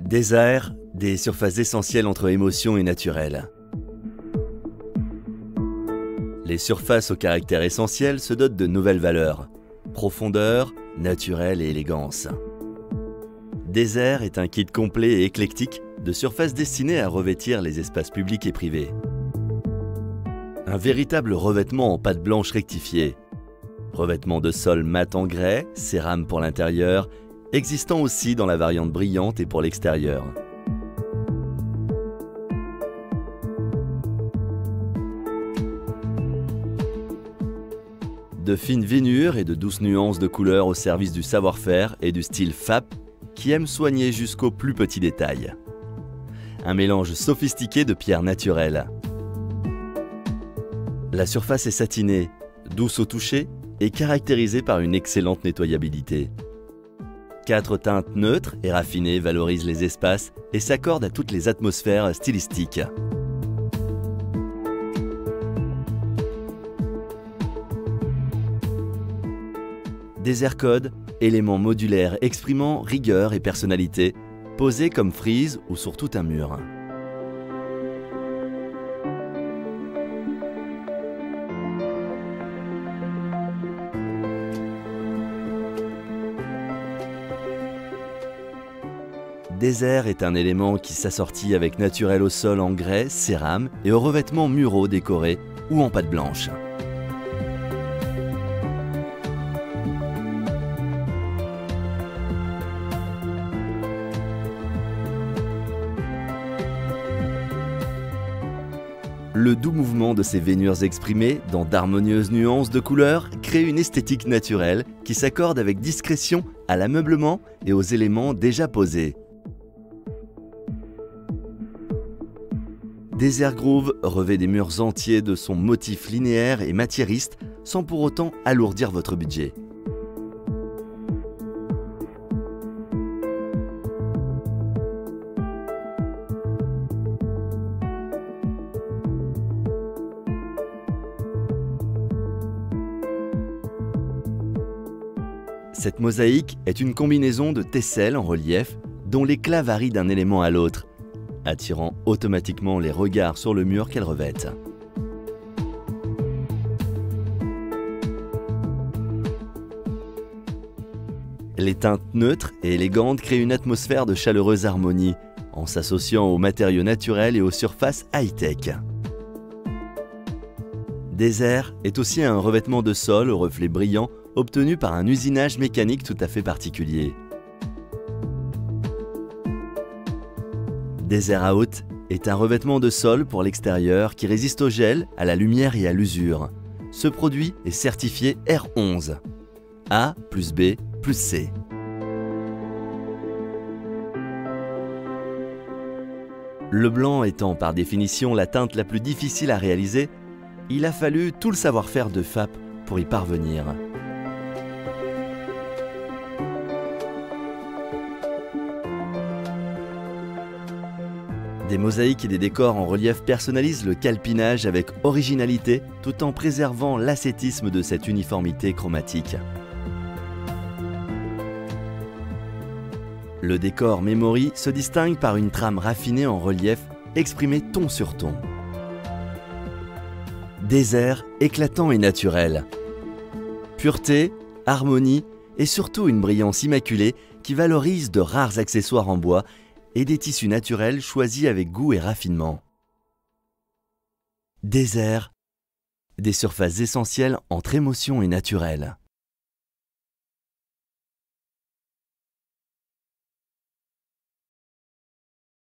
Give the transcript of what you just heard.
Désert, des surfaces essentielles entre émotion et naturel. Les surfaces au caractère essentiel se dotent de nouvelles valeurs. Profondeur, naturel et élégance. Désert est un kit complet et éclectique de surfaces destinées à revêtir les espaces publics et privés. Un véritable revêtement en pâte blanche rectifiée. Revêtement de sol mat en grès, cérame pour l'intérieur, existant aussi dans la variante brillante et pour l'extérieur. De fines veinures et de douces nuances de couleurs au service du savoir-faire et du style FAP qui aime soigner jusqu'aux plus petits détails. Un mélange sophistiqué de pierres naturelles. La surface est satinée, douce au toucher et caractérisée par une excellente nettoyabilité. 4 teintes neutres et raffinées valorisent les espaces et s'accordent à toutes les atmosphères stylistiques. Désert Code, élément modulaire exprimant rigueur et personnalité, posé comme frise ou sur tout un mur. Désert est un élément qui s'assortit avec naturel au sol en grès, cérame et aux revêtements muraux décorés ou en pâte blanche. Le doux mouvement de ces veinures exprimées dans d'harmonieuses nuances de couleurs crée une esthétique naturelle qui s'accorde avec discrétion à l'ameublement et aux éléments déjà posés. Désert Groove revêt des murs entiers de son motif linéaire et matiériste sans pour autant alourdir votre budget. Cette mosaïque est une combinaison de tesselles en relief dont l'éclat varie d'un élément à l'autre, attirant automatiquement les regards sur le mur qu'elle revête. Les teintes neutres et élégantes créent une atmosphère de chaleureuse harmonie en s'associant aux matériaux naturels et aux surfaces high-tech. Désert est aussi un revêtement de sol aux reflets brillants obtenu par un usinage mécanique tout à fait particulier. Désert Out est un revêtement de sol pour l'extérieur qui résiste au gel, à la lumière et à l'usure. Ce produit est certifié R11, A plus B plus C. Le blanc étant par définition la teinte la plus difficile à réaliser, il a fallu tout le savoir-faire de FAP pour y parvenir. Des mosaïques et des décors en relief personnalisent le calpinage avec originalité tout en préservant l'ascétisme de cette uniformité chromatique. Le décor Memory se distingue par une trame raffinée en relief exprimée ton sur ton. Désert éclatant et naturel. Pureté, harmonie et surtout une brillance immaculée qui valorise de rares accessoires en bois et des tissus naturels choisis avec goût et raffinement. Désert, des surfaces essentielles entre émotion et naturel.